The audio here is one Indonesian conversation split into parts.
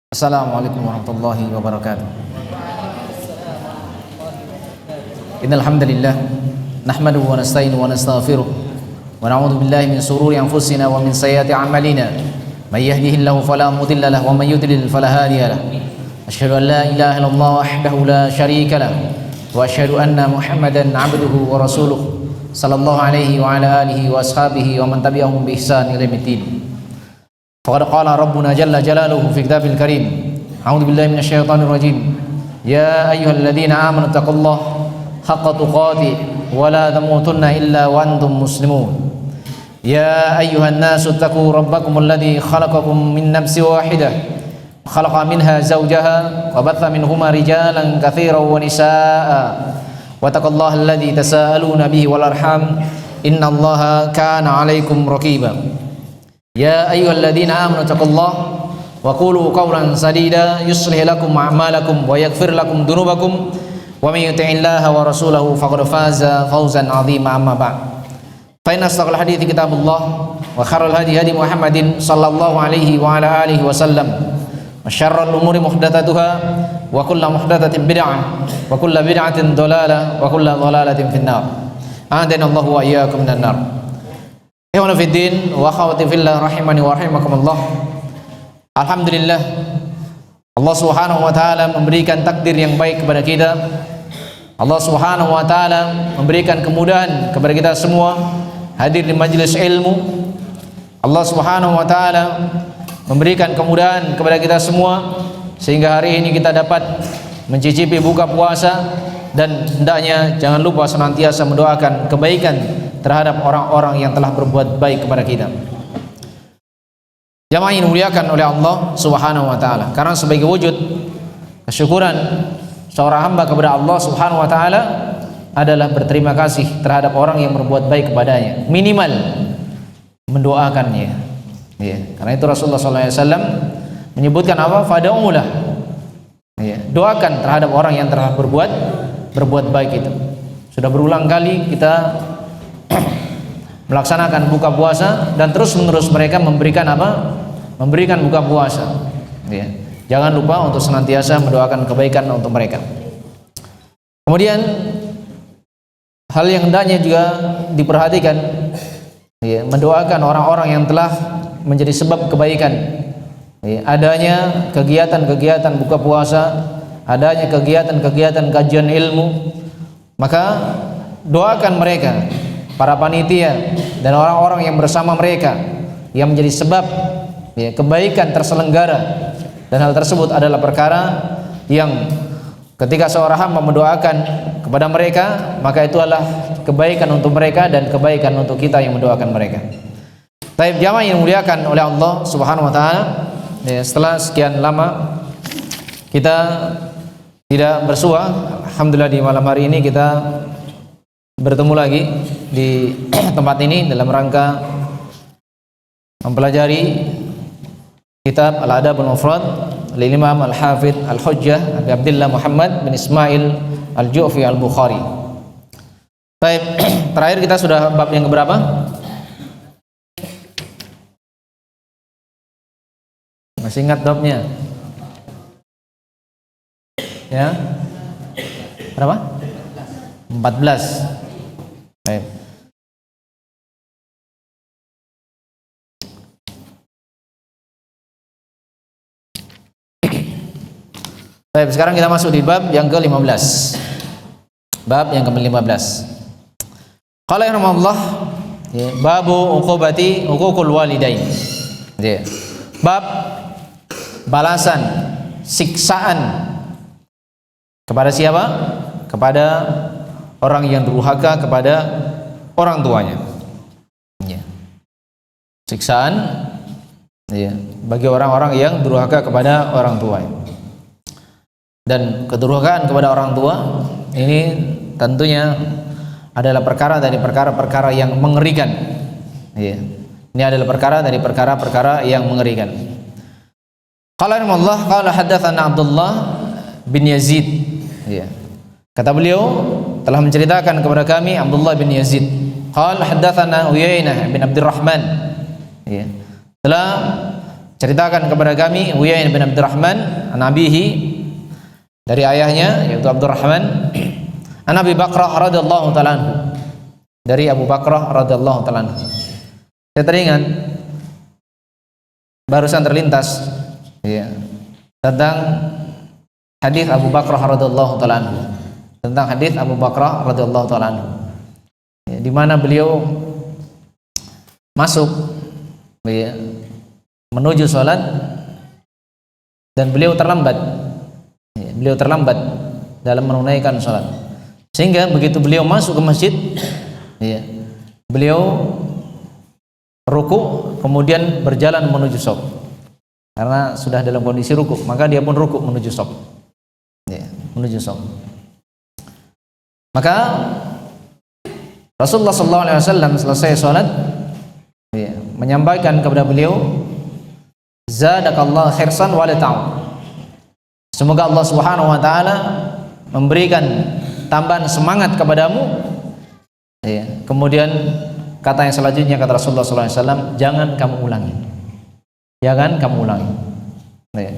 Assalamualaikum warahmatullahi wabarakatuh. Innal hamdalillah nahmaduhu wa nasta'inuhu wa nastaghfiruh wa na'udzu billahi min shururi anfusina wa min sayyiati a'malina. May yahdihillahu fala mudilla lahu wa may yudlil fala hadiya lahu. Asyhadu an la ilaha illallah wahdahu la syarika lahu wa asyhadu anna Muhammadan 'abduhu wa rasuluh sallallahu alaihi wa ala alihi wa ashabihi wa man tabi'ahum bi ihsan ila yaumil. Faqad qala rabbuna jalla jalaluhu fi kitabil karim. A'udzu billahi minasyaitonir rajim. Ya ayyuhalladzina amanu taqullaha haqqa tuqatih wa la tamutunna illa wa antum muslimun. Ya ayyuhan nasu taqu rabbakumul ladzi khalaqakum min nafsin wahidah wa khalaqa minha zawjaha wa batha minhuma rijalan katsiran wa nisaa'a wa taqullaha alladzi tasaaluna bihi wal arham innallaha kana 'alaikum raqiba. Ya ayyuhalladzina amanu taqullaha wa qulu qawlan sadida yuslih lakum a'malakum wa yaghfir lakum dhunubakum wa may yuti'illaha wa rasulahu faqad faza fawzan 'azima. Amma ba'd. Fa inna asdaqal hadithi kitabullah wa khairul hadi hadi Muhammadin sallallahu alaihi wa ala alihi wasallam wa syarrul umuri muhdatsatuha wa kullu muhdatsatin bid'ah wa kullu bid'atin dhalalah wa kullu dhalalatin finnar. A'adana wa iyyakum minan nar. Ikhwan fiddin wa akhwati fillah rahimani wa rahimakumullah. Alhamdulillah, Allah Subhanahu wa taala memberikan takdir yang baik kepada kita. Allah Subhanahu wa taala memberikan kemudahan kepada kita semua hadir di majelis ilmu. Allah Subhanahu wa taala memberikan kemudahan kepada kita semua sehingga hari ini kita dapat mencicipi buka puasa, dan hendaknya jangan lupa senantiasa mendoakan kebaikan terhadap orang-orang yang telah berbuat baik kepada kita. Jamaah yang dimuliakan oleh Allah Subhanahu wa taala, karena sebagai wujud kesyukuran seorang hamba kepada Allah Subhanahu wa taala adalah berterima kasih terhadap orang yang berbuat baik kepadanya, minimal mendoakannya. Ya, karena itu Rasulullah SAW menyebutkan apa? Fad'ulah. Ya, doakan terhadap orang yang telah berbuat baik itu. Sudah berulang kali kita melaksanakan buka puasa dan terus menerus mereka memberikan apa? Memberikan buka puasa. Ya. Jangan lupa untuk senantiasa mendoakan kebaikan untuk mereka. Kemudian hal yang hendaknya juga diperhatikan, ya, mendoakan orang-orang yang telah menjadi sebab kebaikan. Ya, adanya kegiatan-kegiatan buka puasa, adanya kegiatan-kegiatan kajian ilmu, maka doakan mereka, para panitia dan orang-orang yang bersama mereka yang menjadi sebab, ya, kebaikan terselenggara. Dan hal tersebut adalah perkara yang ketika seorang hamba mendoakan kepada mereka, maka itu adalah kebaikan untuk mereka dan kebaikan untuk kita yang mendoakan mereka. Taib jamaah yang dimuliakan oleh Allah Subhanahu wa taala, ya, setelah sekian lama kita tidak bersua, alhamdulillah di malam hari ini kita bertemu lagi di tempat ini dalam rangka mempelajari kitab Al-Adabul Mufrad oleh Imam Al-Hafidh Al-Hujjah Abi Abdullah Muhammad bin Ismail Al-Ju'fi Al-Bukhari. Baik, terakhir kita sudah bab yang keberapa? Masih ingat babnya? Ya? Berapa? 14. Baik. Baik, sekarang kita masuk di bab yang ke-15. Bab yang ke-15. Qala rahimahullah, ya, babu uqubati uququl walidain. Ya. Bab balasan siksaan kepada siapa? Kepada orang yang durhaka kepada orang tuanya. Ya. Siksaan, ya, bagi orang-orang yang durhaka kepada orang tuanya. Dan kedurhakaan kepada orang tua ini tentunya adalah perkara dari perkara-perkara yang mengerikan. Ya. Ini adalah perkara dari perkara-perkara yang mengerikan. Qala rahimahullah, qala haddatsana Abdullah bin Yazid. Ya. Kata beliau telah menceritakan kepada kami Abdullah bin Yazid. Qala haddatsana Uyainah bin Abdurrahman. Ya. Telah ceritakan kepada kami Uyainah bin Abdurrahman an abihi, dari ayahnya yaitu Abdurrahman, an Abi Bakrah radhiyallahu taala anhu, dari Abu Bakrah radhiyallahu taala anhu. Saya teringat barusan terlintas ya, tentang hadis Abu Bakrah radhiyallahu taala anhu, tentang hadis Abu Bakrah radhiyallahu taala anhu, ya, di mana beliau masuk ya, menuju sholat dan beliau terlambat ya, beliau terlambat dalam menunaikan sholat, sehingga begitu beliau masuk ke masjid ya, beliau ruku kemudian berjalan menuju shaf karena sudah dalam kondisi ruku, maka dia pun ruku menuju shaf ya, menuju shaf. Maka Rasulullah SAW selesai sholat ya, menyampaikan kepada beliau, zadakallah khirsan wa la ta'ud, semoga Allah Subhanahu wa taala memberikan tambahan semangat kepadamu ya. Kemudian kata yang selanjutnya, kata Rasulullah SAW, jangan kamu ulangi, jangan kamu ulangi ya.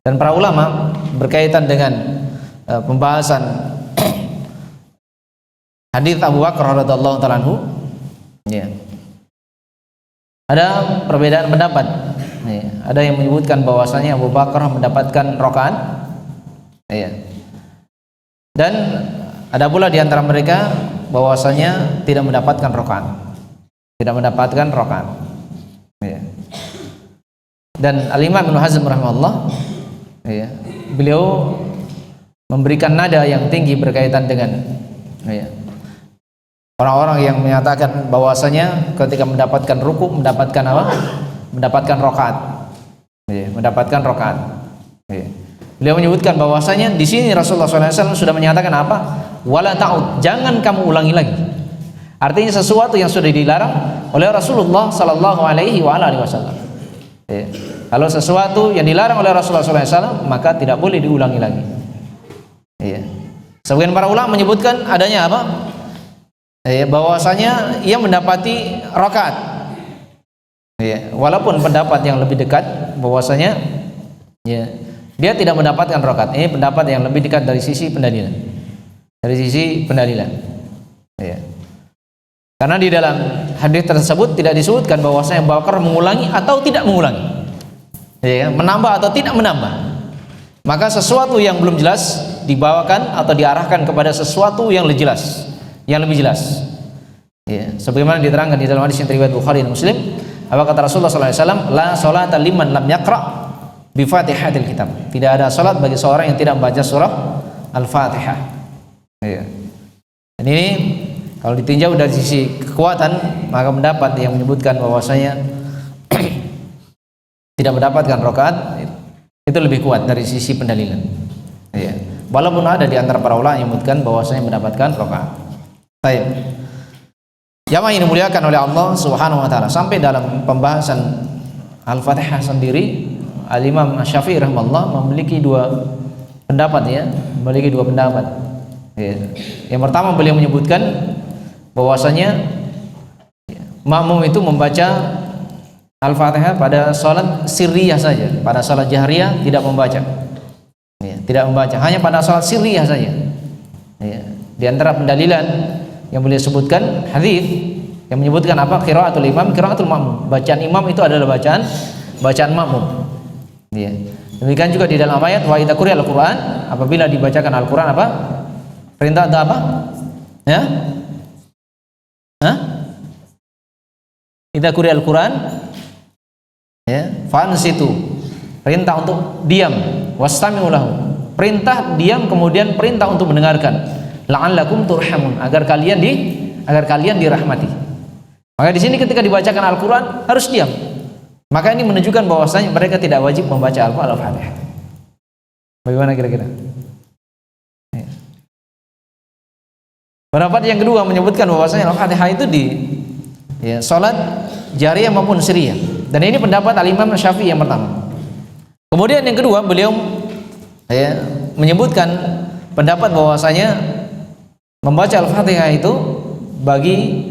Dan para ulama berkaitan dengan pembahasan hadis Abu Bakar radhiyallahu taala anhu ya, ada perbedaan pendapat ya. Ada yang menyebutkan bahwasanya Abu Bakar mendapatkan rakaat ya. Dan ada pula di antara mereka bahwasanya tidak mendapatkan rakaat, tidak mendapatkan rakaat ya. Dan Al-Imam Ibnu Hazm rahimahullah ya, beliau memberikan nada yang tinggi berkaitan dengan ya, orang-orang yang menyatakan bahwasanya ketika mendapatkan ruku mendapatkan apa? Mendapatkan rakaat. Ya, mendapatkan rakaat. Ya. Beliau menyebutkan bahwasanya di sini Rasulullah SAW sudah menyatakan apa? Wala ta'ud, jangan kamu ulangi lagi. Artinya sesuatu yang sudah dilarang oleh Rasulullah sallallahu alaihi wasallam. Ya. Kalau sesuatu yang dilarang oleh Rasulullah SAW maka tidak boleh diulangi lagi. Ya. Sebagian para ulama menyebutkan adanya apa? Ya, bahwasanya ia mendapati rakaat. Ya, walaupun pendapat yang lebih dekat bahwasanya ya, dia tidak mendapatkan rakaat. Ini pendapat yang lebih dekat dari sisi pendalilan. Dari sisi pendalilan. Ya. Karena di dalam hadis tersebut tidak disebutkan bahwasanya Abu Bakar mengulangi atau tidak mengulangi. Ya, menambah atau tidak menambah. Maka sesuatu yang belum jelas dibawakan atau diarahkan kepada sesuatu yang lebih jelas, yang lebih jelas. Ya, sebagaimana diterangkan di dalam hadis yang riwayat Bukhari dan Muslim, apa kata Rasulullah SAW? La salata liman lam yaqra bi Fatihatil Kitab. Tidak ada salat bagi seorang yang tidak membaca surah Al-Fatihah. Ya. Dan ini kalau ditinjau dari sisi kekuatan, maka pendapat yang menyebutkan bahwasanya tidak mendapatkan rakaat itu lebih kuat dari sisi pendalilan. Ya. Walaupun ada di antara para ulama yang menyebutkan bahwasanya mendapatkan rakaat. Baik. Jamaah ini dimuliakan oleh Allah Subhanahu wa taala, sampai dalam pembahasan Al-Fatihah sendiri Al-Imam Asy-Syafi'i rahimahullah memiliki dua pendapat ya, memiliki dua pendapat. Ya. Yang pertama beliau menyebutkan bahwasanya makmum itu membaca Al-Fatihah pada salat sirriyah saja, pada salat jahriyah tidak membaca. Ya, tidak membaca, hanya pada salat sirriyah saja. Ya. Di antara pendalilan yang beliau sebutkan hadis yang menyebutkan apa? Qiraatul imam, qiraatul makmum. Bacaan imam itu adalah bacaan makmum. Ya. Demikian juga di dalam ayat wa idza quri'al Qur'an, apabila dibacakan Al-Qur'an apa? Perintah atau apa? Ya? Hah? Idza quri'al Qur'an ya, fansitu. Perintah untuk diam, wastami'u lahu. Perintah diam kemudian perintah untuk mendengarkan. La'allakum turhamun, agar kalian dirahmati. Maka di sini ketika dibacakan Al-Qur'an harus diam. Maka ini menunjukkan bahwasanya mereka tidak wajib membaca Al-Fatihah. Bagaimana kira-kira? Ya. Pendapat yang kedua menyebutkan bahwasanya Al-Fatihah itu di ya, salat jariyah maupun sirriyah. Dan ini pendapat Al-Imam Syafi'i yang pertama. Kemudian yang kedua beliau ya, menyebutkan pendapat bahwasanya membaca Al-Fatihah itu bagi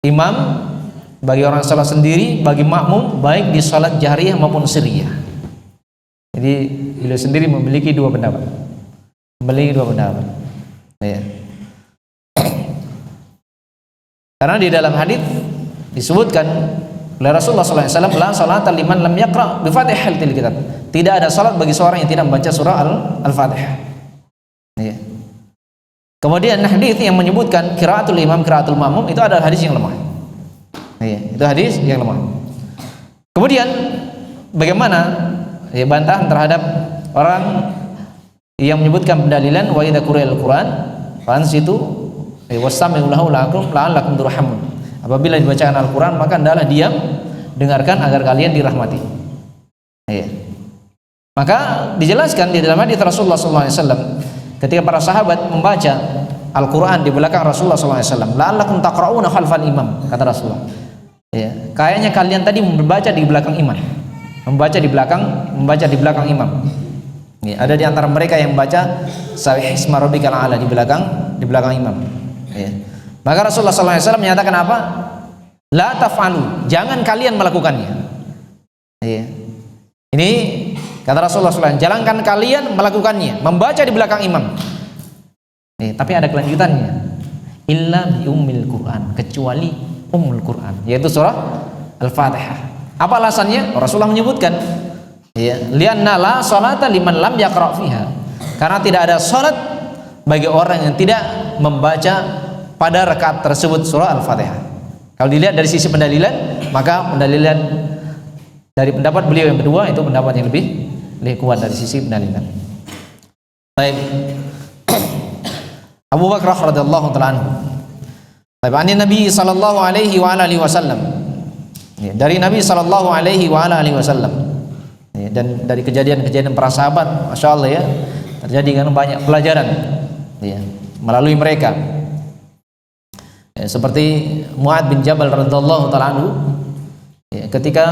imam bagi orang salat sendiri, bagi makmum, baik di salat jahriyah maupun sirriyah. Jadi beliau sendiri memiliki dua pendapat. Ya. Karena di dalam hadis disebutkan oleh Rasulullah SAW, la salata liman lam yaqra bi Fatihatil Kitab. Tidak ada salat bagi seorang yang tidak membaca surah Al-Fatihah. Ya. Kemudian hadis yang menyebutkan qiraatul imam, qiraatul makmum itu adalah hadis yang lemah. Ya, itu hadis yang lemah. Kemudian bagaimana ya bantahan terhadap orang yang menyebutkan pendalilan wa idza quri'al Qur'an fansitu wasami'u lahu la'allakum turhamun. Apabila dibacakan Al-Qur'an maka hendaklah diam, dengarkan agar kalian dirahmati. Ya. Maka dijelaskan di dalam hadis Rasulullah SAW ketika para sahabat membaca Al-Quran di belakang Rasulullah SAW, la'allakum taqra'una khalfal imam, kata Rasulullah. Ya, kayaknya kalian tadi membaca di belakang imam, membaca di belakang imam. Ya, ada di antara mereka yang membaca Sabbihisma rabbikal a'la di belakang imam. Ya. Maka Rasulullah SAW menyatakan apa? La taf'alu, jangan kalian melakukannya. Ya. Ini kata Rasulullah SAW, jangan kalian melakukannya, membaca di belakang imam. Tapi ada kelanjutannya. Illa bi ummil Quran, kecuali ummul Quran, yaitu surah Al-Fatihah. Apa alasannya? Rasulullah menyebutkan, ya, lianna la salata liman lam yaqra fiha. Karena tidak ada salat bagi orang yang tidak membaca pada rakaat tersebut surah Al-Fatihah. Kalau dilihat dari sisi pendalilan, maka pendalilan dari pendapat beliau yang kedua itu pendapat yang lebih kuat dari sisi pendalilan. Baik. Abu Bakar radhiyallahu ta'ala anhu. Baik, ani Nabi sallallahu alaihi wa alihi wasallam. Ya, dari Nabi sallallahu alaihi wa alihi wasallam. Ya, dan dari kejadian-kejadian para sahabat, masyaallah ya, terjadi kan banyak pelajaran ya melalui mereka. Ya, seperti Mu'adz bin Jabal radhiyallahu ta'ala anhu, ya, ketika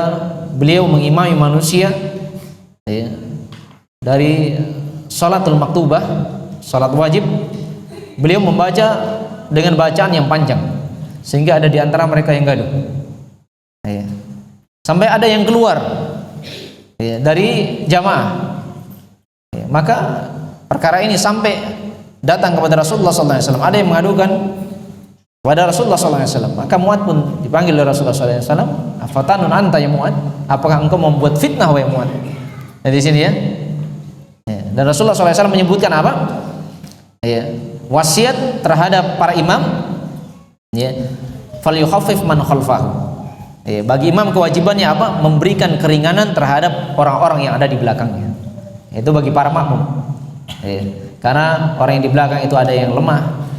beliau mengimami manusia ya, dari salatul maktubah, salat wajib, beliau membaca dengan bacaan yang panjang sehingga ada di antara mereka yang gaduh ya. Sampai ada yang keluar ya, dari jamaah ya. Maka perkara ini sampai datang kepada Rasulullah SAW. Ada yang mengadukan kepada Rasulullah SAW. Maka Mu'adz pun dipanggil oleh Rasulullah SAW. Afatanun anta ya Mu'adz, apakah engkau membuat fitnah wahai Mu'adz? Nah, di sini ya. Dan Rasulullah SAW menyebutkan apa? Ya, wasiat terhadap para imam, ya, falyukhaffif man khalfahu. Ya, bagi imam kewajibannya apa? Memberikan keringanan terhadap orang-orang yang ada di belakangnya. Itu bagi para makmum. Ya, karena orang yang di belakang itu ada yang lemah,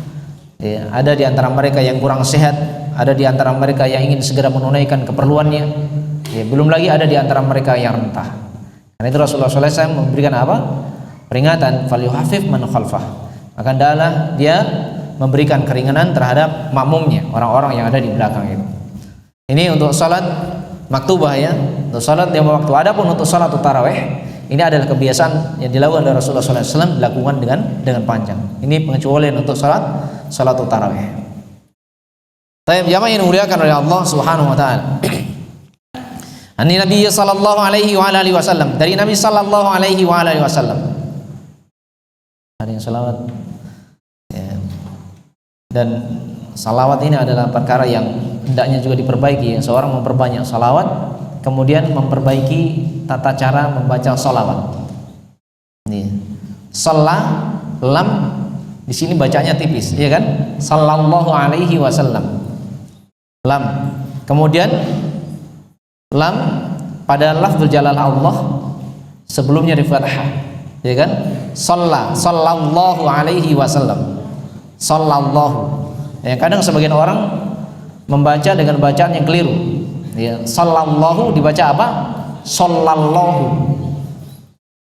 ya, ada di antara mereka yang kurang sehat, ada di antara mereka yang ingin segera menunaikan keperluannya, ya, belum lagi ada di antara mereka yang rentah. Karena itu Rasulullah SAW memberikan apa? Peringatan, falyukhafif man khalfah. Maka hendaklah dia memberikan keringanan terhadap makmumnya, orang-orang yang ada di belakang itu. Ini untuk salat maktubah ya, untuk salat lima waktu. Adapun untuk salat tarawih, ini adalah kebiasaan yang dilakukan oleh Rasulullah SAW, dilakukan dengan panjang. Ini pengecualian untuk salat tarawih. Baik, jamaah yang dimuliakan oleh Allah Subhanahu wa taala. Ani Nabi sallallahu alaihi wa alihi wasallam, dari Nabi sallallahu alaihi wa alihi wasallam. Ada yang salawat ya. Dan salawat ini adalah perkara yang hendaknya juga diperbaiki ya. Seorang memperbanyak salawat, kemudian memperbaiki tata cara membaca salawat. Nih, salah lam di sini bacanya tipis, ya kan? Sallallahu alaihi wasallam. Lam. Kemudian lam pada lafzul jalalah Allah sebelumnya di fathah, ya kan? Sallallahu alaihi wasallam. Sallallahu. Ya, kadang sebagian orang membaca dengan bacaan yang keliru. Ya, sallallahu dibaca apa? Sallallahu.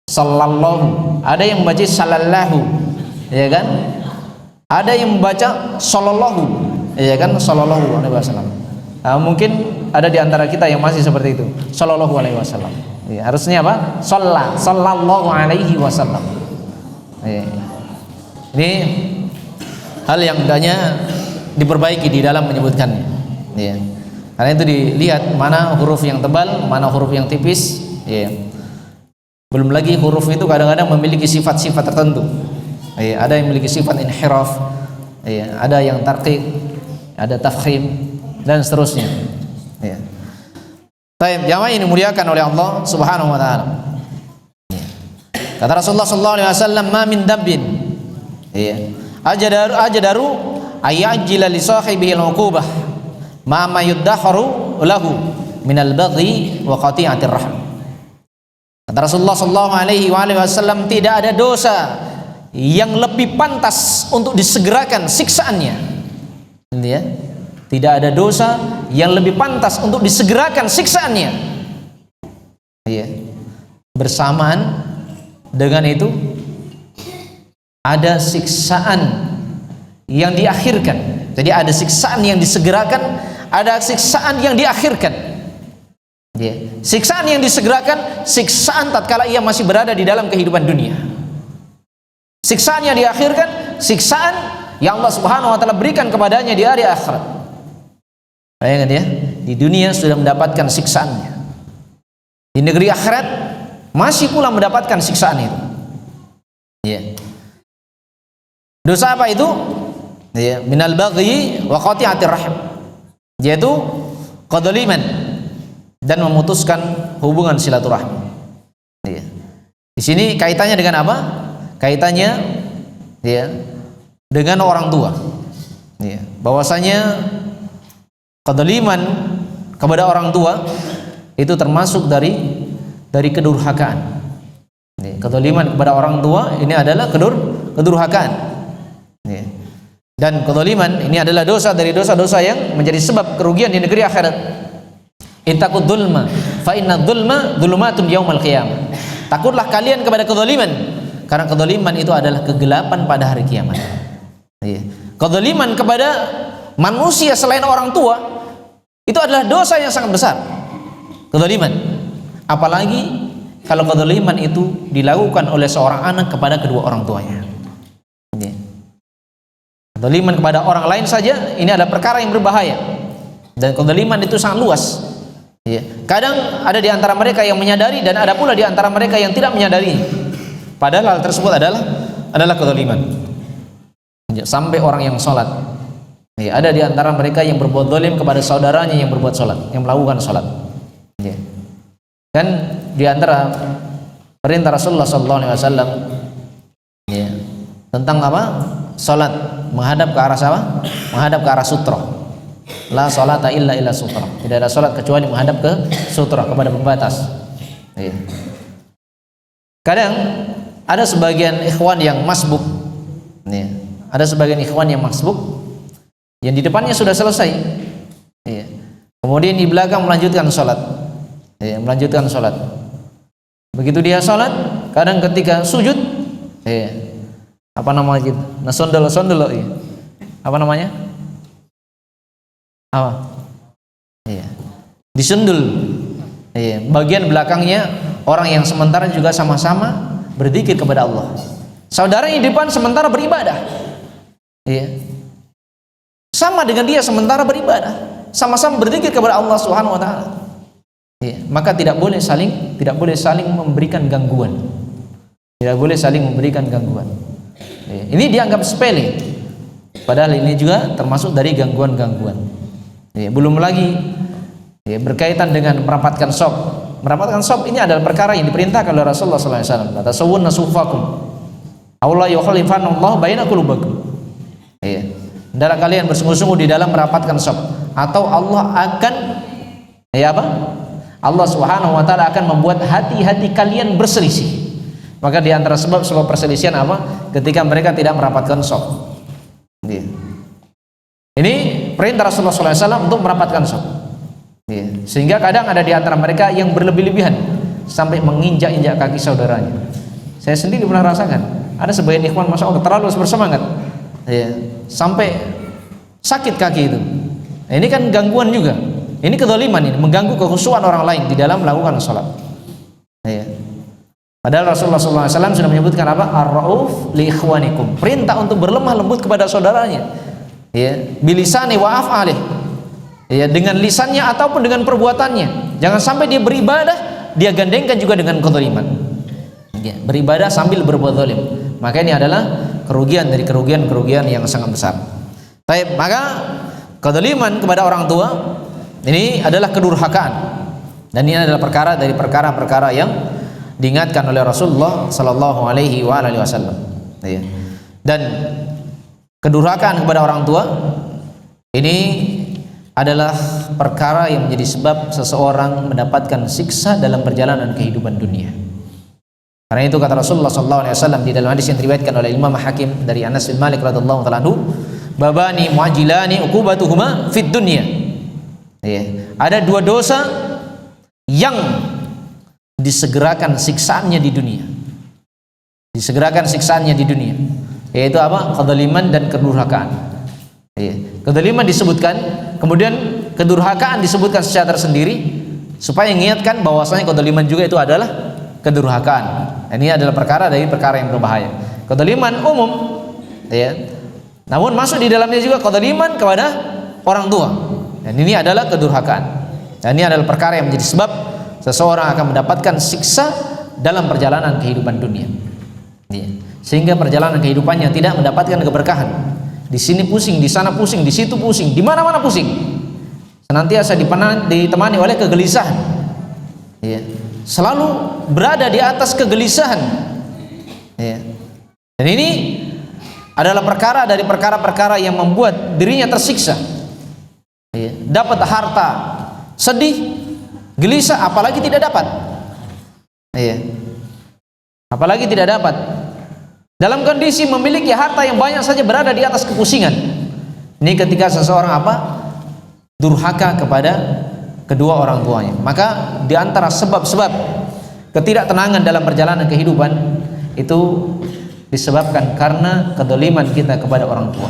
Sallallahu. Ada yang membaca sallallahu, ya kan? Ada yang membaca sallallahu, ya kan? Sallallahu alaihi wasallam. Nah, mungkin ada di antara kita yang masih seperti itu. Sallallahu alaihi wasallam. Ya, harusnya apa? Sallallahu alaihi wasallam. Ya. Ini hal yang hendaknya diperbaiki di dalam menyebutkannya. Ya. Karena itu dilihat mana huruf yang tebal, mana huruf yang tipis, ya. Belum lagi huruf itu kadang-kadang memiliki sifat-sifat tertentu. Ya, ada yang memiliki sifat inhiraf, ya, ada yang tarqiq, ada tafkhim dan seterusnya. Ya. Baik, jamaah ini dimuliakan oleh Allah Subhanahu wa taala. Ya. Kata Rasulullah sallallahu alaihi wasallam, "Ma min dabbin." Ya. Ajdaru ayajila li sahibihi al-uqubah ma yuddaharu lahu minal baghi wa qati'atir rahim. Kata Rasulullah sallallahu alaihi wasallam, tidak ada dosa yang lebih pantas untuk disegerakan siksaannya. Ya. Tidak ada dosa yang lebih pantas untuk disegerakan siksaannya. Ya. Bersamaan dengan itu ada siksaan yang diakhirkan. Jadi ada siksaan yang disegerakan, ada siksaan yang diakhirkan. Ya. Siksaan yang disegerakan, siksaan tatkala ia masih berada di dalam kehidupan dunia. Siksaan yang diakhirkan, siksaan yang Allah Subhanahu wa taala berikan kepadanya di hari akhirat. Bayangkan ya, di dunia sudah mendapatkan siksaannya, di negeri akhirat masih pula mendapatkan siksaan itu. Ya. Dosa apa itu? Ya, minal baghi wa qati'atir rahim, yaitu qadzaliman dan memutuskan hubungan silaturahmi. Ya. Di sini kaitannya dengan apa? Kaitannya ya dengan orang tua. Ya. Bahwasanya qadzaliman kepada orang tua itu termasuk dari kedurhakaan. Qadzaliman kepada orang tua ini adalah kedurhakaan. Dan qadzaliman ini adalah dosa dari dosa-dosa yang menjadi sebab kerugian di negeri akhirat. Ittaqud dzulma fa inna dzulma dzulumatun yaumal qiyamah. Takutlah kalian kepada kedzaliman, karena kedzaliman itu adalah kegelapan pada hari kiamat. Kedzaliman kepada manusia selain orang tua itu adalah dosa yang sangat besar. Kedzaliman, apalagi kalau kedzaliman itu dilakukan oleh seorang anak kepada kedua orang tuanya. Kedzaliman kepada orang lain saja ini adalah perkara yang berbahaya, dan kedzaliman itu sangat luas. Kadang ada di antara mereka yang menyadari, dan ada pula di antara mereka yang tidak menyadari. Padahal hal tersebut adalah kedzaliman. Sampai orang yang sholat, ada di antara mereka yang berbuat zalim kepada saudaranya yang berbuat sholat, yang melakukan sholat. Dan di antara perintah Rasulullah SAW tentang apa? Sholat menghadap ke arah apa? Menghadap ke arah sutra. La sholata illa sutra. Tidak ada sholat kecuali menghadap ke sutra, kepada pembatas. Kadang ada sebagian ikhwan yang masbuk. Ada sebagian ikhwan yang masbuk, yang di depannya sudah selesai, kemudian di belakang melanjutkan sholat, Begitu dia sholat, kadang ketika sujud, apa namanya gitu, sondel, apa namanya? Apa? Disundul. Bagian belakangnya orang yang sementara juga sama-sama berzikir kepada Allah. Saudaranya di depan sementara beribadah. Sama dengan dia sementara beribadah, sama-sama berzikir kepada Allah Subhanahu wa taala. Maka tidak boleh saling memberikan gangguan. Tidak boleh saling memberikan gangguan. Ini dianggap sepele, padahal ini juga termasuk dari gangguan-gangguan. Belum lagi berkaitan dengan merapatkan shop. Merapatkan shop ini adalah perkara yang diperintahkan oleh Rasulullah SAW. Kata sawun nasufakum, Allah yukhalifannallahu baina qulubikum. Hendaklah kalian bersungguh-sungguh di dalam merapatkan shop, atau Allah akan Allah Subhanahu wa taala akan membuat hati-hati kalian berselisih. Maka di antara sebab perselisihan apa? Ketika mereka tidak merapatkan shop. Ini perintah Rasulullah SAW untuk merapatkan shop. Sehingga kadang ada di antara mereka yang berlebih-lebihan sampai menginjak-injak kaki saudaranya. Saya sendiri pernah rasakan. Ada sebagian ikhwan, masya Allah, terlalu bersemangat, sampai sakit kaki itu. Ini kan gangguan juga. Ini kedzaliman, ini mengganggu kekhusyuan orang lain di dalam melakukan sholat. Padahal Rasulullah SAW sudah menyebutkan apa? Ar-rauf li ikhwanikum, perintah untuk berlemah lembut kepada saudaranya. Bilisani wa af'alih. ya, dengan lisannya ataupun dengan perbuatannya. Jangan sampai dia beribadah dia gandengkan juga dengan kezaliman, ya, beribadah sambil berbuat zalim. Maka ini adalah kerugian dari kerugian yang sangat besar. Baik, maka kezaliman kepada orang tua ini adalah kedurhakaan, dan ini adalah perkara dari perkara-perkara yang diingatkan oleh Rasulullah sallallahu alaihi wasallam, ya. Dan kedurhakaan kepada orang tua ini adalah perkara yang menjadi sebab seseorang mendapatkan siksa dalam perjalanan kehidupan dunia. Karena itu kata Rasulullah sallallahu alaihi wasallam di dalam hadis yang diriwayatkan oleh Imam Hakim dari Anas bin Malik radhiyallahu taala anhu, babani muajilani uqubatuhuma fid dunya. Ya, ada dua dosa yang disegerakan siksaannya di dunia. Disegerakan siksaannya di dunia. Yaitu apa? Kezaliman dan kedurhakaan. Ya. Kezaliman disebutkan, kemudian kedurhakaan disebutkan secara tersendiri supaya mengingatkan bahwasanya kezaliman juga itu adalah kedurhakaan. Dan ini adalah perkara dari perkara yang berbahaya. Kezaliman umum, ya. Namun masuk di dalamnya juga kezaliman kepada orang tua. Dan ini adalah kedurhakaan. Dan ini adalah perkara yang menjadi sebab seseorang akan mendapatkan siksa dalam perjalanan kehidupan dunia, ya. Sehingga perjalanan kehidupannya tidak mendapatkan keberkahan. Di sini pusing, di sana pusing, di situ pusing, di mana-mana pusing. Senantiasa ditemani oleh kegelisahan, ya. Selalu berada di atas kegelisahan, ya. Dan ini adalah perkara dari perkara-perkara yang membuat dirinya tersiksa, ya. Dapat harta, sedih, gelisah, apalagi tidak dapat, iya. Apalagi tidak dapat. Dalam kondisi memiliki harta yang banyak saja berada di atas kepusingan. Ini ketika seseorang apa? Durhaka kepada kedua orang tuanya. Maka di antara sebab-sebab ketidaktenangan dalam perjalanan kehidupan itu disebabkan karena kedzaliman kita kepada orang tua.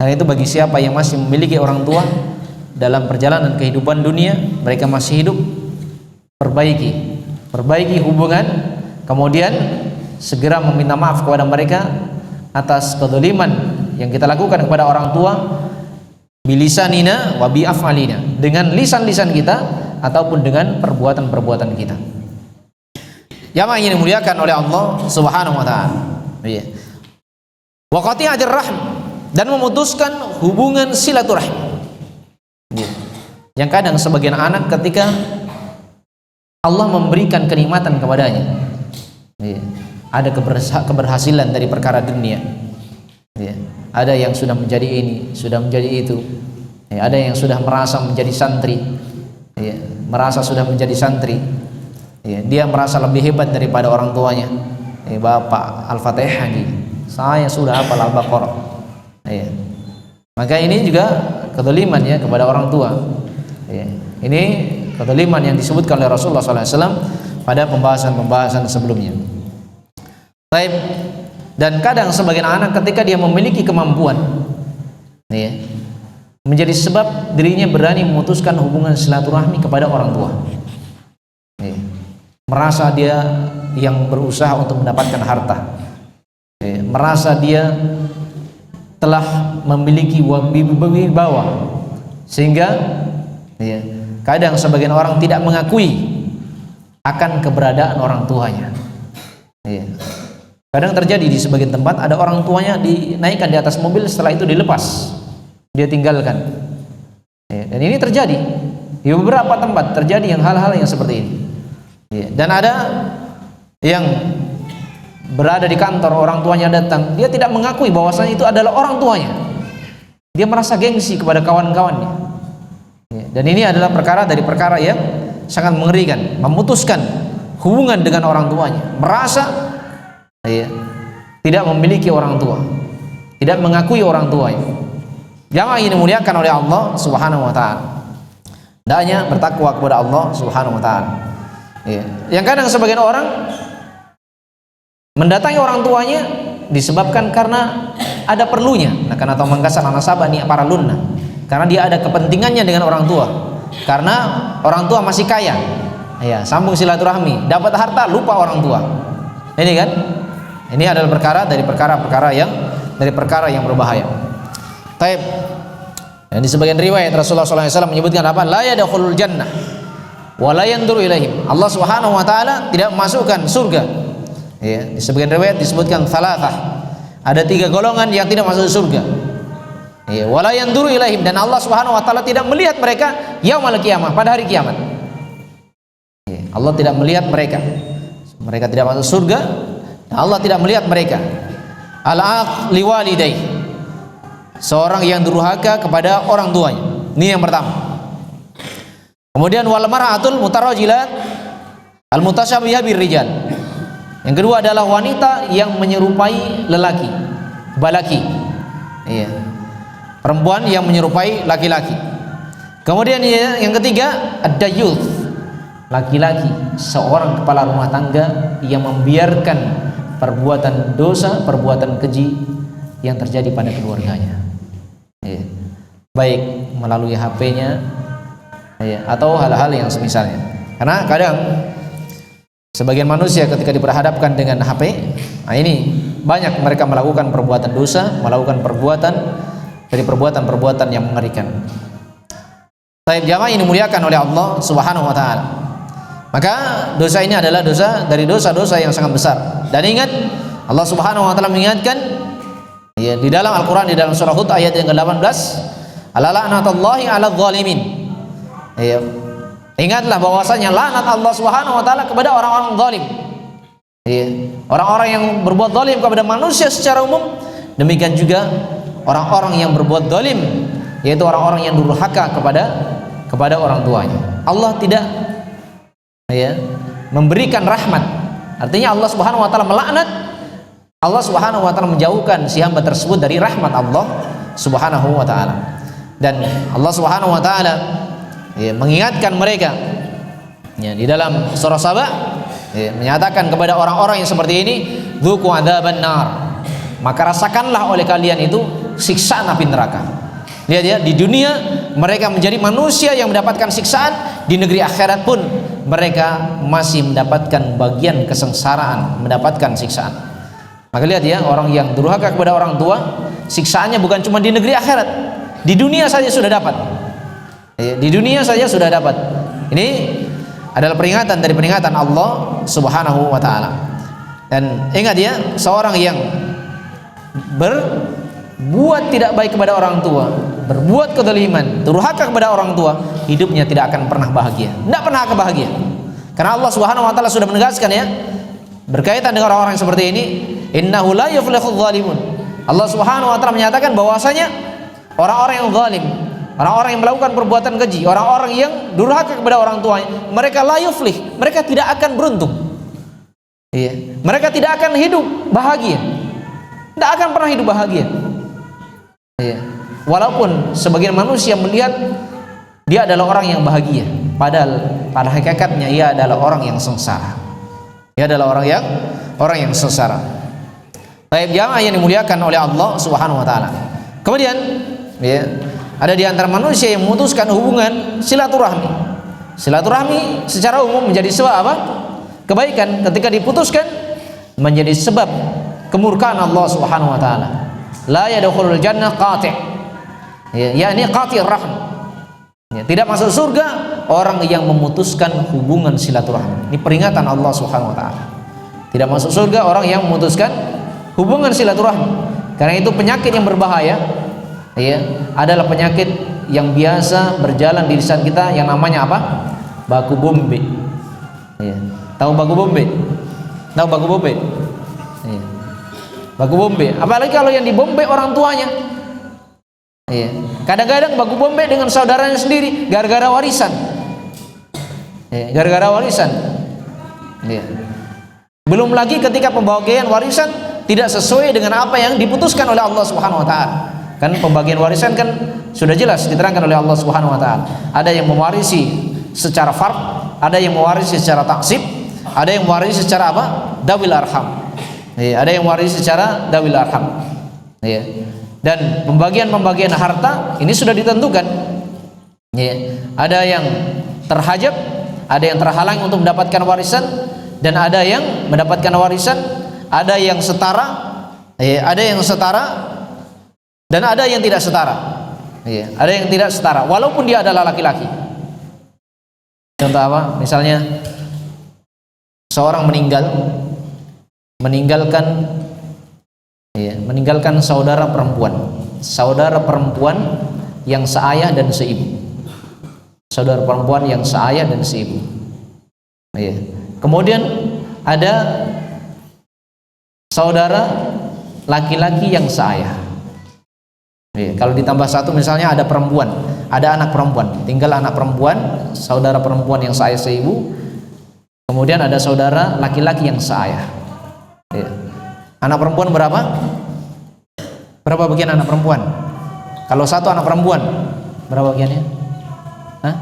Dan itu bagi siapa yang masih memiliki orang tua dalam perjalanan kehidupan dunia, mereka masih hidup, perbaiki hubungan, kemudian segera meminta maaf kepada mereka atas kedzaliman yang kita lakukan kepada orang tua, bilisanina wa bi'afalina, dengan lisan-lisan kita ataupun dengan perbuatan-perbuatan kita. Jamaah yang dimuliakan oleh Allah Subhanahu wa taala. Iya. Wa qati'atir rahm, dan memutuskan hubungan silaturahim. Yang kadang sebagian anak ketika Allah memberikan kenikmatan kepadanya, ada keberhasilan dari perkara dunia, ada yang sudah menjadi ini, sudah menjadi itu, ada yang sudah merasa menjadi santri, merasa sudah menjadi santri, dia merasa lebih hebat daripada orang tuanya. Bapak Al-Fatihah, saya sudah hafal Al-Baqarah. Maka ini juga kedzaliman, ya, kepada orang tua. Ini kedzaliman yang disebutkan oleh Rasulullah SAW pada pembahasan sebelumnya. Baik. Dan kadang sebagian anak ketika dia memiliki kemampuan, ya, menjadi sebab dirinya berani memutuskan hubungan silaturahmi kepada orang tua, ya. Merasa dia yang berusaha untuk mendapatkan harta, ya. Merasa dia telah memiliki wibawa, sehingga, ya, kadang sebagian orang tidak mengakui akan keberadaan orang tuanya, ya. Kadang terjadi di sebagian tempat ada orang tuanya dinaikkan di atas mobil, setelah itu dilepas, dia tinggalkan, ya. Dan ini terjadi di beberapa tempat, terjadi yang hal-hal yang seperti ini, ya. Dan ada yang berada di kantor, orang tuanya datang, dia tidak mengakui bahwasanya itu adalah orang tuanya, dia merasa gengsi kepada kawan-kawannya, ya. Dan ini adalah perkara dari perkara yang sangat mengerikan, memutuskan hubungan dengan orang tuanya, merasa, ya, tidak memiliki orang tua, tidak mengakui orang tuanya. Jamaah ini dimuliakan oleh Allah Subhanahu wa taala. Hendaknya bertakwa kepada Allah Subhanahu wa taala. Ya. Yang kadang sebagian orang mendatangi orang tuanya disebabkan karena ada perlunya. Nah, karena atau mangkasa nasabah ni para lunna. Karena dia ada kepentingannya dengan orang tua. Karena orang tua masih kaya. Ya, sambung silaturahmi, dapat harta, lupa orang tua. Ini kan? Ini adalah perkara dari perkara-perkara yang berbahaya. Taib. Dan di sebagian riwayat Rasulullah SAW menyebutkan apa? La yadkhulul jannah wa la yanzuru ilaihim. Allah Subhanahu wa taala tidak memasukkan surga. Ya, di sebagian riwayat disebutkan thalathah. Ada 3 golongan yang tidak masuk surga. Ya, wa la yanzuru ilaihim, dan Allah Subhanahu wa taala tidak melihat mereka yaumul qiyamah, pada hari kiamat. Ya, Allah tidak melihat mereka. Mereka tidak masuk surga, dan Allah tidak melihat mereka. Al-aq liwalidayhi, seorang yang durhaka kepada orang tuanya. Ini yang pertama. Kemudian wal mar'atul mutarajilat al mutasyabihah birrijal. Yang kedua adalah wanita yang menyerupai lelaki, balaki. Iya. Perempuan yang menyerupai laki-laki. Kemudian yang ketiga ad-dayyuth, laki-laki, seorang kepala rumah tangga yang membiarkan perbuatan dosa, perbuatan keji yang terjadi pada keluarganya. Ya. Baik melalui HP-nya, ya, atau hal-hal yang semisalnya. Karena kadang sebagian manusia ketika diperhadapkan dengan HP, nah ini banyak mereka melakukan perbuatan dosa, melakukan perbuatan dari perbuatan-perbuatan yang mengerikan. Baik jamaah ini dimuliakan oleh Allah Subhanahu wa taala. Maka dosa ini adalah dosa dari dosa-dosa yang sangat besar. Dan ingat, Allah Subhanahu wa taala mengingatkan, ya, di dalam Al-Quran, di dalam surah Hud ayat yang ke-18, ala la'natullahi ala zalimin. Ya, ingatlah bahwasanya laknat Allah Subhanahu wa taala kepada orang-orang zalim. Ya, orang-orang yang berbuat zalim kepada manusia secara umum, demikian juga orang-orang yang berbuat zalim, yaitu orang-orang yang durhaka kepada orang tuanya. Allah tidak, ya, memberikan rahmat. Artinya Allah Subhanahu wa taala melaknat, Allah Subhanahu wa taala menjauhkan si hamba tersebut dari rahmat Allah Subhanahu wa taala. Dan Allah Subhanahu wa taala, ya, mengingatkan mereka, ya, di dalam surah Saba, ya, menyatakan kepada orang-orang yang seperti ini, dzuqu adzaban nar, maka rasakanlah oleh kalian itu siksaan api neraka. Lihat ya, di dunia mereka menjadi manusia yang mendapatkan siksaan, di negeri akhirat pun mereka masih mendapatkan bagian kesengsaraan, mendapatkan siksaan. Maka lihat ya, orang yang durhaka kepada orang tua, siksaannya bukan cuma di negeri akhirat, di dunia saja sudah dapat. Di dunia saja sudah dapat. Ini adalah peringatan dari peringatan Allah Subhanahu wa taala. Dan ingat ya, seorang yang berbuat tidak baik kepada orang tua, berbuat kezaliman, durhaka kepada orang tua, hidupnya tidak akan pernah bahagia. Tidak pernah akan bahagia. Karena Allah Subhanahu wa taala sudah menegaskan ya, berkaitan dengan orang-orang yang seperti ini, innahu la yuflihul zalimun. Allah Subhanahu wa taala menyatakan bahwasanya orang-orang yang zalim, orang-orang yang melakukan perbuatan keji, orang-orang yang durhaka kepada orang tuanya, mereka la yuflih, mereka tidak akan beruntung. Iya, mereka tidak akan hidup bahagia. Tidak akan pernah hidup bahagia. Iya. Walaupun sebagian manusia melihat dia adalah orang yang bahagia, padahal pada hakikatnya ia adalah orang yang sengsara. Ia adalah orang yang sengsara. Baik jamaah yang dimuliakan oleh Allah Subhanahu wa taala. Kemudian, ya, ada di antara manusia yang memutuskan hubungan silaturahmi. Silaturahmi secara umum menjadi sebab apa? Kebaikan. Ketika diputuskan menjadi sebab kemurkaan Allah Subhanahu wa taala. La yadkhulul jannah qati'. Ya, yakni qati'ir rahm. Ya, tidak masuk surga orang yang memutuskan hubungan silaturahmi. Ini peringatan Allah Subhanahu wa taala. Tidak masuk surga orang yang memutuskan hubungan silaturahmi. Karena itu penyakit yang berbahaya, ya, adalah penyakit yang biasa berjalan di lisan kita yang namanya apa? Baku bombe. Ya. Tahu baku bombe? Tahu baku bombe? Ya. Baku bombe. Apalagi kalau yang dibombe orang tuanya. Ya. Kadang-kadang baku bombe dengan saudaranya sendiri gara-gara warisan. Ya. Gara-gara warisan. Ya. Belum lagi ketika pembagian warisan tidak sesuai dengan apa yang diputuskan oleh Allah Subhanahu wa taala. Kan pembagian warisan kan sudah jelas diterangkan oleh Allah Subhanahu wa taala. Ada yang mewarisi secara fard, ada yang mewarisi secara taksib, ada yang mewarisi secara apa? Dawil arham. Ya, ada yang mewarisi secara dawil arham. Ya. Dan pembagian harta ini sudah ditentukan. Ya. Ada yang terhajab, ada yang terhalang untuk mendapatkan warisan, dan ada yang mendapatkan warisan, ada yang setara, ya, ada yang setara, dan ada yang tidak setara. Ya, ada yang tidak setara walaupun dia adalah laki-laki. Contoh apa? Misalnya seorang meninggalkan saudara perempuan yang seayah dan seibu. Saudara perempuan yang seayah dan seibu. Ya. Kemudian ada saudara laki-laki yang seayah. Ya. Kalau ditambah satu misalnya ada anak perempuan, tinggal anak perempuan, saudara perempuan yang seayah seibu. Kemudian ada saudara laki-laki yang seayah. Ya. Anak perempuan berapa? Berapa bagian anak perempuan? Kalau satu anak perempuan, berapa bagiannya? Hah?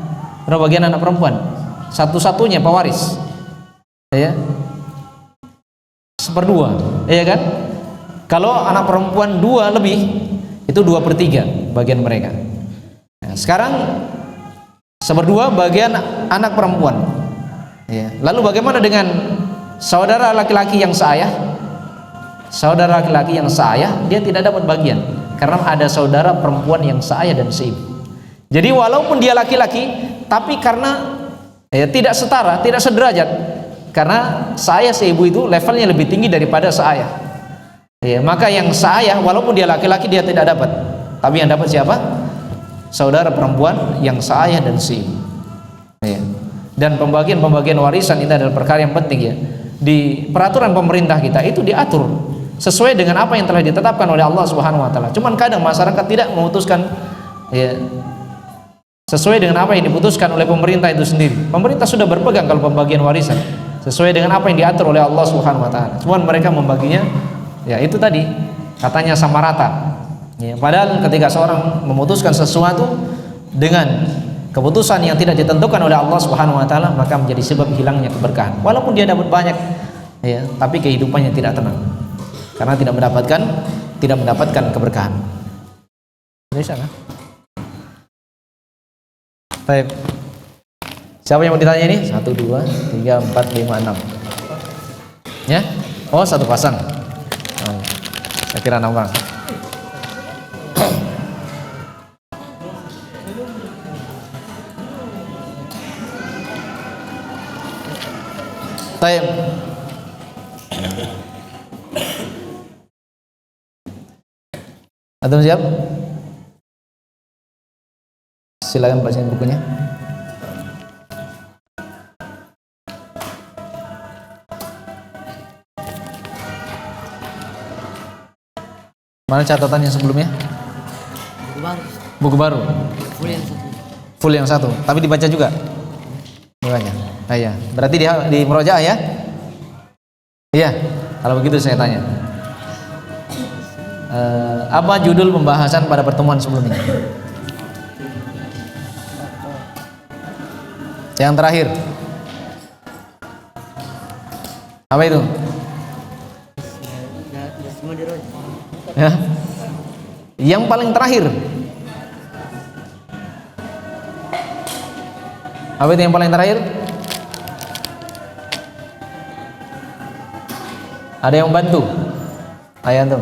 Berapa bagian anak perempuan? Satu-satunya pewaris. Ya. 1/2, ya kan? Kalau anak perempuan 2 lebih, itu 2/3 bagian mereka. Nah, sekarang 1/2 bagian anak perempuan. Ya. Lalu bagaimana dengan saudara laki-laki yang seayah? Saudara laki-laki yang seayah dia tidak dapat bagian karena ada saudara perempuan yang seayah dan seibu. Jadi walaupun dia laki-laki, tapi karena tidak setara, tidak sederajat, karena seayah seibu itu levelnya lebih tinggi daripada seayah. Ya, maka yang seayah walaupun dia laki-laki dia tidak dapat, tapi yang dapat siapa? Saudara perempuan yang seayah dan seibu. Ya. Dan pembagian warisan ini adalah perkara yang penting ya. Di peraturan pemerintah kita itu diatur sesuai dengan apa yang telah ditetapkan oleh Allah Subhanahu wa taala. Cuman kadang masyarakat tidak memutuskan ya, sesuai dengan apa yang diputuskan oleh pemerintah itu sendiri. Pemerintah sudah berpegang kalau pembagian warisan sesuai dengan apa yang diatur oleh Allah Subhanahu wa taala. Cuman mereka membaginya ya itu tadi katanya sama rata. Ya, padahal ketika seorang memutuskan sesuatu dengan keputusan yang tidak ditentukan oleh Allah Subhanahu wa taala, maka menjadi sebab hilangnya keberkahan. Walaupun dia dapat banyak ya, tapi kehidupannya tidak tenang. Karena tidak mendapatkan keberkahan. Bisa kan? Baik. Siapa yang mau ditanya ini? 1 2 3 4 5 6. Ya? Oh, satu pasang. Oh, saya kira 6 orang. Baik. Antum siap? Silakan bacain bukunya. Mana catatan yang sebelumnya? Buku baru. Full yang satu. Tapi dibaca juga. Dibaca. Ah, iya. Berarti di murojaah ya? Iya. Kalau begitu saya tanya. Apa judul pembahasan pada pertemuan sebelumnya? Yang terakhir. Apa itu? Ya. Yang paling terakhir. Apa itu yang paling terakhir? Ada yang bantu? Ayo antum.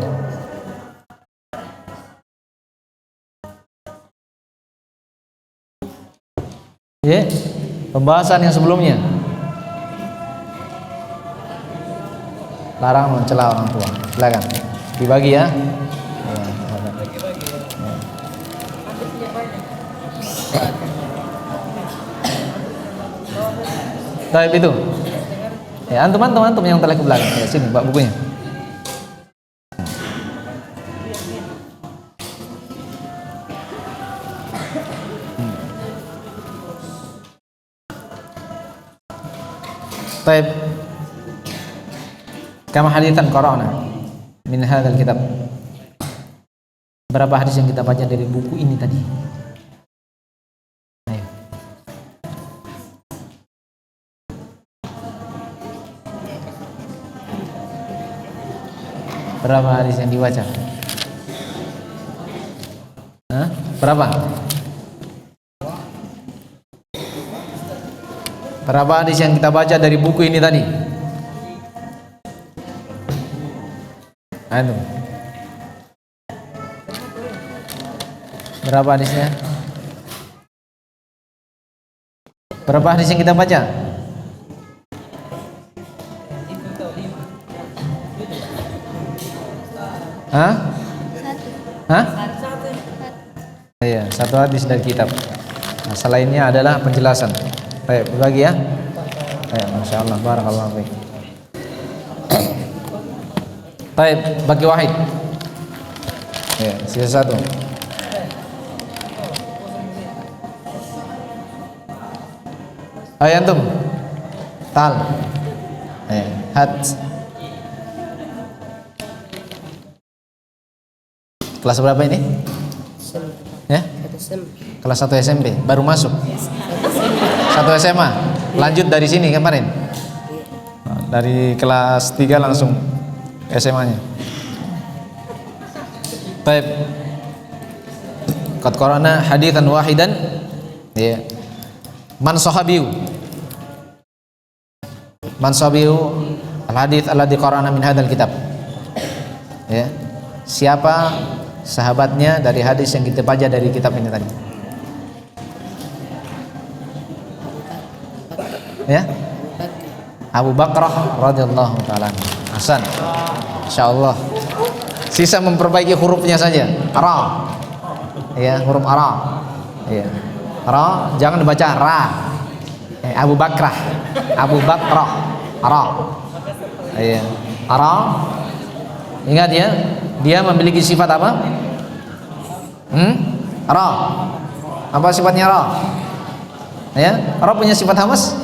Ya, pembahasan yang sebelumnya. Larang mencela orang tua. Silakan dibagi ya. Baik itu. Ya, antum yang telah ke belakang. Ya, sini, Pak bukunya. Baik. Kama haditsan qara'na min hadzal kitab. Berapa hadis yang kita baca dari buku ini tadi? Ayo. Berapa hadis yang dibaca? Hah? Berapa? Berapa hadis yang kita baca dari buku ini tadi? Anu. Berapa hadisnya? Berapa hadis yang kita baca? Hah? Hah? Iya, satu hadis dari kitab. Nah, selainnya adalah penjelasan. Baik, berbagi ya. Baik, masya Allah, barakallahu fiik. Baik, bagi wahid. Ya, sisa satu. Ayo antum. Tal. Hat. Kelas berapa ini? Ya? Kelas 1 SMP. Baru masuk. 1 SMA. Lanjut dari sini kemarin. Dari kelas 3 langsung SMA-nya. Baik. Qad qara'na haditsan wahidan. Ya. Man sahabiyu. Man sahabiyu al-hadits alladzi qara'na min hadzal kitab. Ya. Siapa sahabatnya dari hadis yang kita baca dari kitab ini tadi? Ya? Abu Bakrah radhiyallahu taala. Hasan. Insyaallah. Sisa memperbaiki hurufnya saja. Ra. Ya, huruf ra. Ya. Ra jangan dibaca ra. Abu Bakrah. Abu Bakrah. Ra. Ya. Ra. Ingat ya, dia memiliki sifat apa? Ra. Apa sifatnya ra? Ya, ra punya sifat hamas?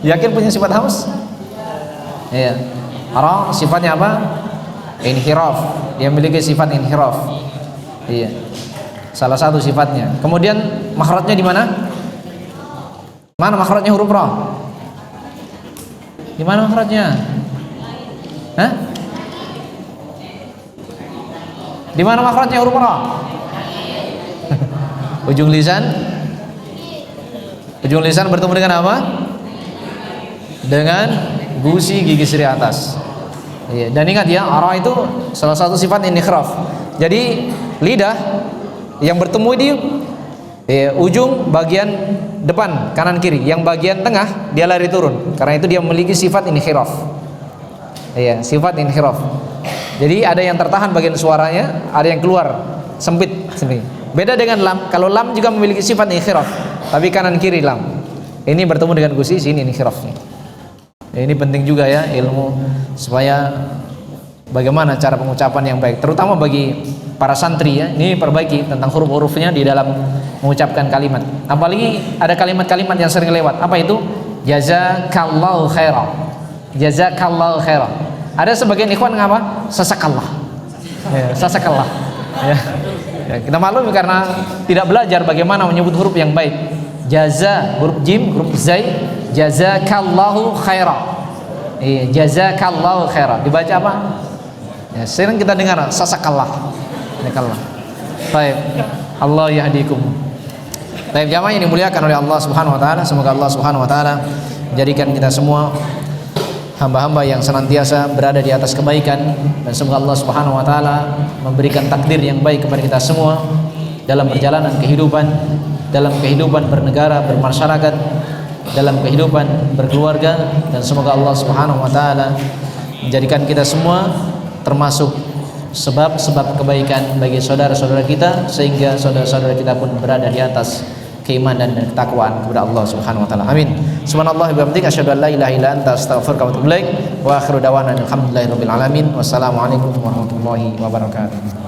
Yakin punya sifat hamas? Iya. Ra sifatnya apa? Inhiraf. Dia memiliki sifat inhiraf. Iya. Salah satu sifatnya. Kemudian makhrajnya di mana? Mana makhrajnya huruf ra? Di mana makhrajnya? Hah? Di mana makhrajnya huruf ra? Ujung lisan. Ujung lisan bertemu dengan apa? Dengan gusi gigi seri atas. Iya, dan ingat ya, ara itu salah satu sifat inhiraf. Jadi lidah yang bertemu di ujung bagian depan kanan kiri, yang bagian tengah dia lari turun. Karena itu dia memiliki sifat inhiraf. Iya, sifat inhiraf. Jadi ada yang tertahan bagian suaranya, ada yang keluar sempit. Beda dengan lam. Kalau lam juga memiliki sifat inhiraf, tapi kanan kiri lam. Ini bertemu dengan gusi, sini inhirafnya. Ini penting juga ya ilmu supaya bagaimana cara pengucapan yang baik, terutama bagi para santri ya. Ini perbaiki tentang huruf-hurufnya di dalam mengucapkan kalimat. Apalagi ada kalimat-kalimat yang sering lewat. Apa itu? Jazakallahu khairan. Jazakallahu khairan. Ada sebagian ikhwan ngapa? Sasakallah. Ya, sasakallah. Ya. Ya, kita maklum karena tidak belajar bagaimana menyebut huruf yang baik. Jaza, huruf jim, huruf zai. Jazakallahu khairan. Iya, jazakallahu khairan. Dibaca apa? Ya, sering kita dengar sasakallah. Jazakallah. Baik. Allah yahdikum. Baik, jamaah yang dimuliakan oleh Allah Subhanahu wa taala, semoga Allah Subhanahu wa taala menjadikan kita semua hamba-hamba yang senantiasa berada di atas kebaikan, dan semoga Allah Subhanahu wa taala memberikan takdir yang baik kepada kita semua dalam perjalanan kehidupan, dalam kehidupan bernegara, bermasyarakat, dalam kehidupan berkeluarga, dan semoga Allah Subhanahu wa taala menjadikan kita semua termasuk sebab-sebab kebaikan bagi saudara-saudara kita, sehingga saudara-saudara kita pun berada di atas keimanan dan ketakwaan kepada Allah Subhanahu wa taala. Amin. Subhanallah wa bihamdihi asyhadu an la ilaha illa anta astaghfiruka wa atubu ilaik. Wa akhiru da'wana alhamdulillahirabbil alamin. Wassalamualaikum warahmatullahi wabarakatuh.